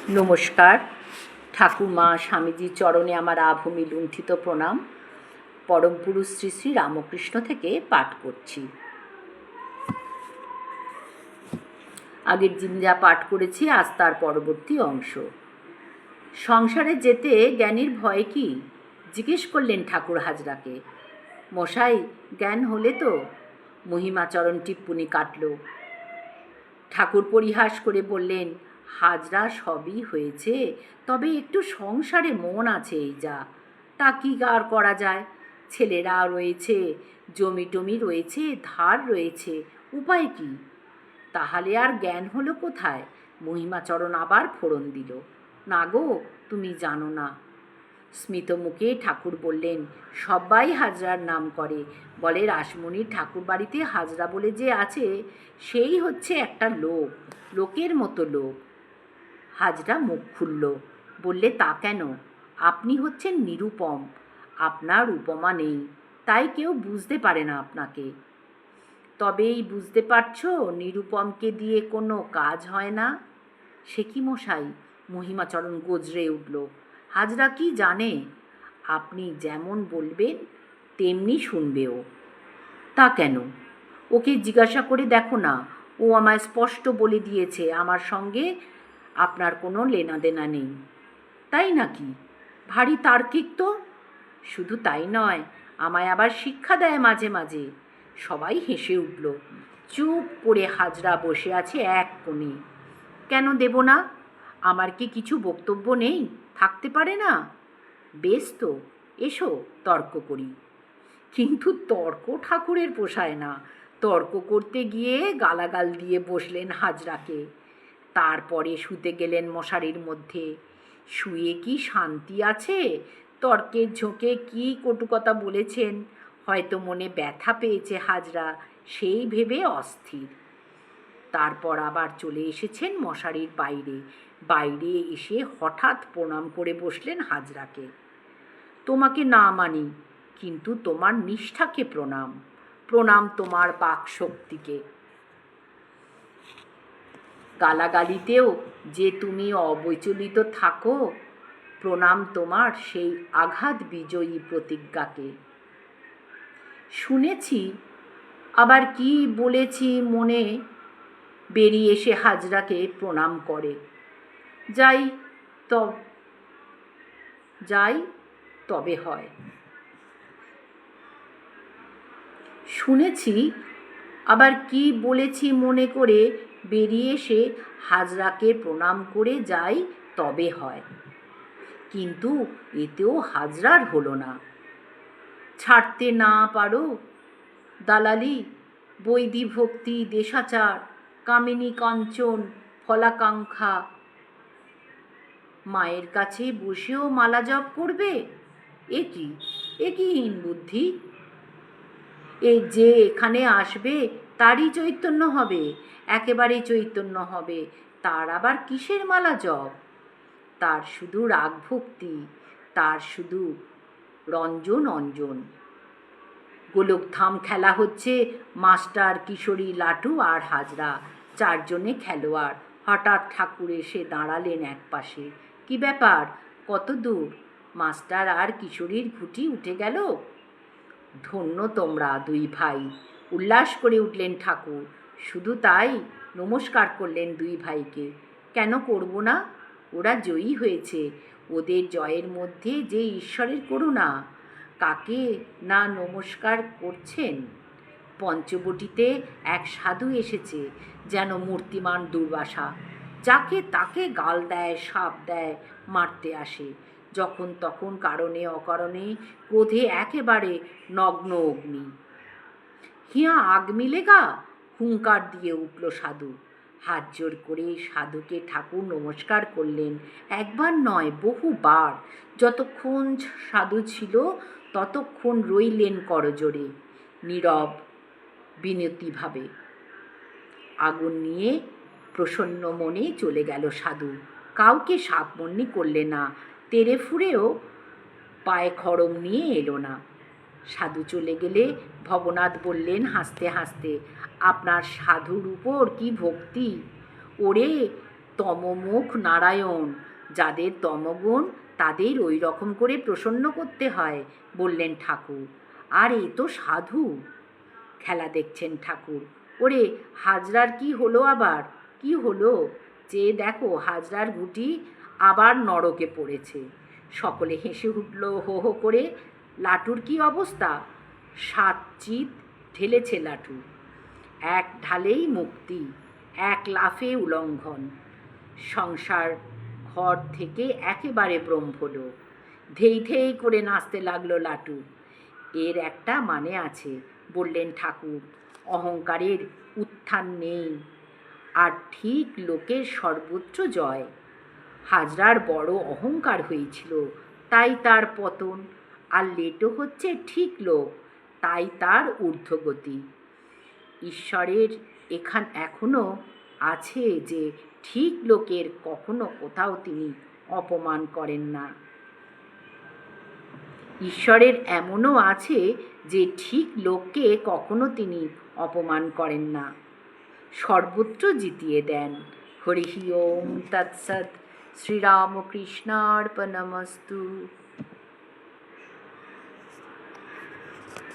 নমস্কার। ঠাকুরমা স্বামীজির চরণে আমার আভূমি লুণ্ঠিত প্রণাম। পরম পুরুষ শ্রী শ্রী রামকৃষ্ণ থেকে পাঠ করছি। আগের দিন যা পাঠ করেছি আজ তার পরবর্তী অংশ। সংসারে যেতে জ্ঞানীর ভয় কি? জিজ্ঞেস করলেন ঠাকুর হাজরাকে। মশাই, জ্ঞান হলে তো? মহিমাচরণ টিপ্পুনি কাটল। ঠাকুর পরিহাস করে বললেন, হাজরা সবই হয়েছে, তবে একটু সংসারে মন আছে এই যা। তা কি আর করা যায়? ছেলেরা রয়েছে, জমি টমি রয়েছে, ধার রয়েছে, উপায় কি? তাহলে আর জ্ঞান হলো কোথায়? মহিমাচরণ আবার ফোড়ন দিল। না গো, তুমি জানো না। স্মিত মুখে ঠাকুর বললেন, সবাই হাজরার নাম করে, বলে রাসমণির ঠাকুর বাড়িতে হাজরা বলে যে আছে সেই হচ্ছে একটা লোক, লোকের মতো লোক। হাজরা মুখ খুলল, বললে, তা কেন? আপনি হচ্ছেন নিরুপম, আপনার উপমা নেই, তাই কেউ বুঝতে পারে না আপনাকে। তবেই বুঝতে পারছো নিরুপমকে দিয়ে কোনো কাজ হয় না? সে কি মশাই? মহিমাচরণ গজরে উঠল। হাজরা কি জানে? আপনি যেমন বলবেন তেমনি শুনবেও। তা কেন? ওকে জিজ্ঞাসা করে দেখো না, ও আমায় স্পষ্ট বলে দিয়েছে আমার সঙ্গে আপনার কোনো লেনাদেনা নেই। তাই নাকি? ভারী তার্কিক তো। শুধু তাই নয়, আমায় আবার শিক্ষা দেয় মাঝে মাঝে। সবাই হেসে উঠল। চুপ করে হাজরা বসে আছে এক কোণে। কেন দেব না? আমার কি কিছু বক্তব্য নেই? থাকতে পারে না? বেশ তো, এসো তর্ক করি। কিন্তু তর্ক ঠাকুরের পোষায় না। তর্ক করতে গিয়ে গালাগাল দিয়ে বসলেন হাজরাকে। তারপরে শুতে গেলেন মশারির মধ্যে। শুয়ে কি শান্তি আছে? তর্কের ঝোঁকে কি কটুকতা বলেছেন, হয়তো মনে ব্যথা পেয়েছে হাজরা, সেই ভেবে অস্থির। তারপর আবার চলে এসেছেন মশারির বাইরে। বাইরে এসে হঠাৎ প্রণাম করে বসলেন হাজরাকে। তোমাকে না মানি, কিন্তু তোমার নিষ্ঠাকে প্রণাম, প্রণাম তোমার বাকশক্তিকে। গালাগালিতেও যে তুমি অবিচলিত থাকো, প্রণাম তোমার সেই আঘাত বিজয়ী প্রতিজ্ঞাকে। শুনেছি, আবার কি বলেছি মনে, বেরিয়ে এসে হাজরাকে প্রণাম করে। যাই তবে হয়। শুনেছি, আবার কি বলেছি মনে করে বেরিয়ে এসে হাজরাকে প্রণাম করে যাই তবে হয়। কিন্তু এতেও হাজরার হলো না। ছাড়তে না পারো দালালি, বৈদি ভক্তি, দেশাচার, কামিনী কাঞ্চন, ফলাকাঙ্ক্ষা। মায়ের কাছে বসেও মালা জপ করবে? এ কি হীন বুদ্ধি! এ যে এখানে আসবে তারই চৈতন্য হবে, একেবারেই চৈতন্য হবে। তার আবার কিসের মালা জপ? তার শুধু রাগ ভক্তি, তার শুধু রঞ্জন অঞ্জন। গোলকধাম খেলা হচ্ছে, মাস্টার, কিশোরী, লাটু আর হাজরা, চারজনে খেলোয়াড়। হঠাৎ ঠাকুর এসে দাঁড়ালেন এক পাশে। কি ব্যাপার, কত দূর? মাস্টার আর কিশোরীর ঘুঁটি উঠে গেল। ধন্য তোমরা দুই ভাই, উল্লাস করে উঠলেন ঠাকুর। শুধু তাই, নমস্কার করলেন দুই ভাইকে। কেন করব না? ওরা জয়ী হয়েছে, ওদের জয়ের মধ্যে যে ঈশ্বরের করুণা। কাকে না নমস্কার করছেন? পঞ্চবটিতে এক সাধু এসেছে, যেন মূর্তিমান দুর্বাসা। যাকে তাকে গাল দেয়, শাপ দেয়, মারতে আসে। যখন তখন কারণে অকারণে ক্রোধে একেবারে নগ্ন অগ্নি। হিয়া আগ মিলেগা, হুঙ্কার দিয়ে উঠল সাধু। হাত জোর করে সাধুকে ঠাকুর নমস্কার করলেন, একবার নয় বহুবার। যতক্ষণ সাধু ছিল ততক্ষণ রইলেন করজোড়ে, নীরব বিনতিভাবে। আগুন নিয়ে প্রসন্ন মনে চলে গেল সাধু। কাউকে সাপমন্নি করলে না, তেড়ে ফুঁড়েও পায়ে খড়ম নিয়ে এলো না। সাধু চলে গেলে ভবনাথ বললেন হাসতে হাসতে, আপনার সাধুর উপর কি ভক্তি! ওরে তমমুখ নারায়ণ, যাদের তমগুণ তাদের ওই রকম করে প্রসন্ন করতে হয়, বললেন ঠাকুর। আর এ তো সাধু। খেলা দেখছেন ঠাকুর। ওরে হাজরার কি হলো আবার? কি হলো? যে দেখো হাজরার গুটি আবার নরকে পড়েছে। সকলে হেসে উঠল হো হো করে। লাটুর কি অবস্থা? 7 চিত ঢেলেছে লাটু। এক ঢালেই মুক্তি, এক লাফে উলঙ্ঘন। সংসার ঘর থেকে একেবারে ব্রহ্মলোক। ধেই ধেই করে নাচতে লাগলো লাটু। এর একটা মানে আছে, বললেন ঠাকুর। অহংকারের উত্থান নেই, আর ঠিক লোকের সর্বোচ্চ জয়। হাজরার বড় অহংকার হয়েছিল, তাই তার পতন। আর লেটো হচ্ছে ঠিক লোক, তাই তার ঊর্ধ্বগতি। ঈশ্বরের এখনও আছে যে ঠিক লোকের কখনো কোথাও তিনি অপমান করেন না। ঈশ্বরের এমনও আছে যে ঠিক লোককে কখনো তিনি অপমান করেন না, সর্বত্র জিতিয়ে দেন। হরি ওম তৎসৎ। শ্রীরামকৃষ্ণার্পণমস্তু।